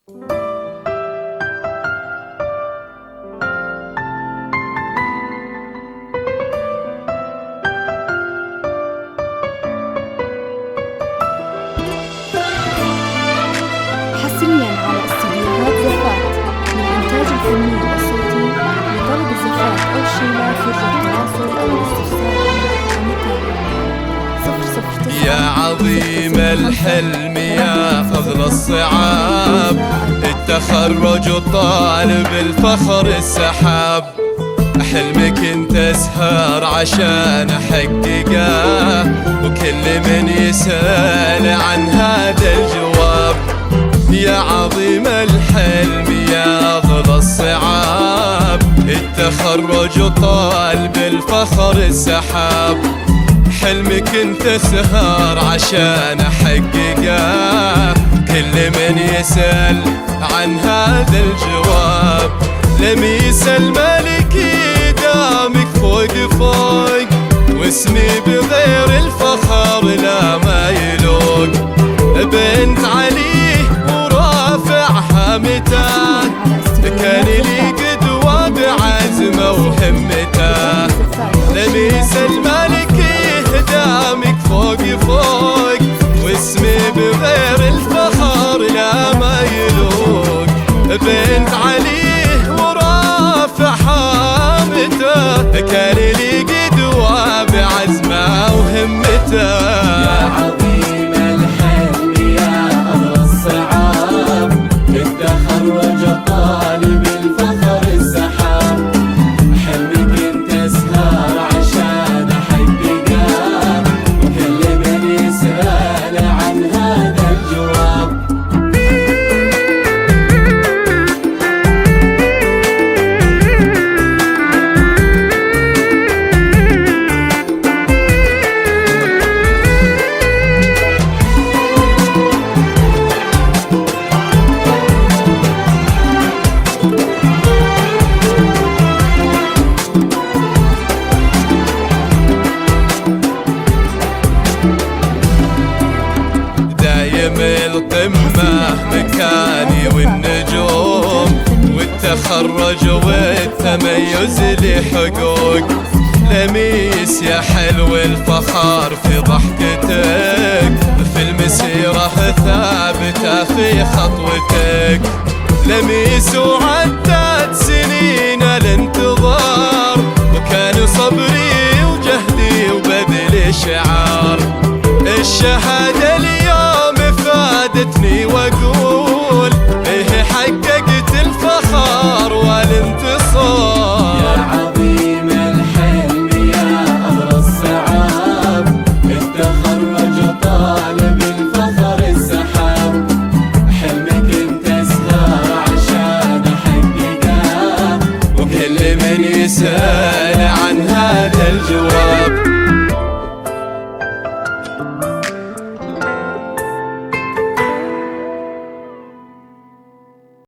حصرياً على استديوهات زفات للإنتاج الفني والصوتي. لطلب الزفات أو الشيلات يرجى التواصل أو الاستفسار عن التابعين يا عظيم الحلم يا فضل الصعاب، التخرج وطالب الفخر السحاب، حلمك انت اسهر عشان احققه، وكل من يسأل عن هذا الجواب. يا عظيم الحلم يا فضل الصعاب، التخرج وطالب الفخر السحاب، حلمك انت سهر عشان احققه، كل من يسأل عن هذا الجواب. لميس الملك دامك فوق فوق، واسمي بغير الفخر لا ما يلوق، بنت عليه ورافع هامته، كان لي قدوة بعزمه وهمته. لميس الملك دامك فوق فوق، واسمي بغير الفخر لا ما يلوق، بنت عليه ورافع حامته، كان لي قدوة بعزمه وهمته. يا عظيم الحلم يا أهل الصعاب، التخرج طالب الفخر السحاب، حلمك انت اسهر عشان احققه، وكل من يسأل عن هذا الجواب. دايم القمة مكاني والنجوم، والتخرج والتميز لي حقوق. لميس يا حلو الفخر في ضحكتك، في المسيرة ثابتة في خطوتك. لميس وعدت سنين الانتظار، وكان صبري وجهدي وبذلي شعار. الشهادة اليوم فادتني واقول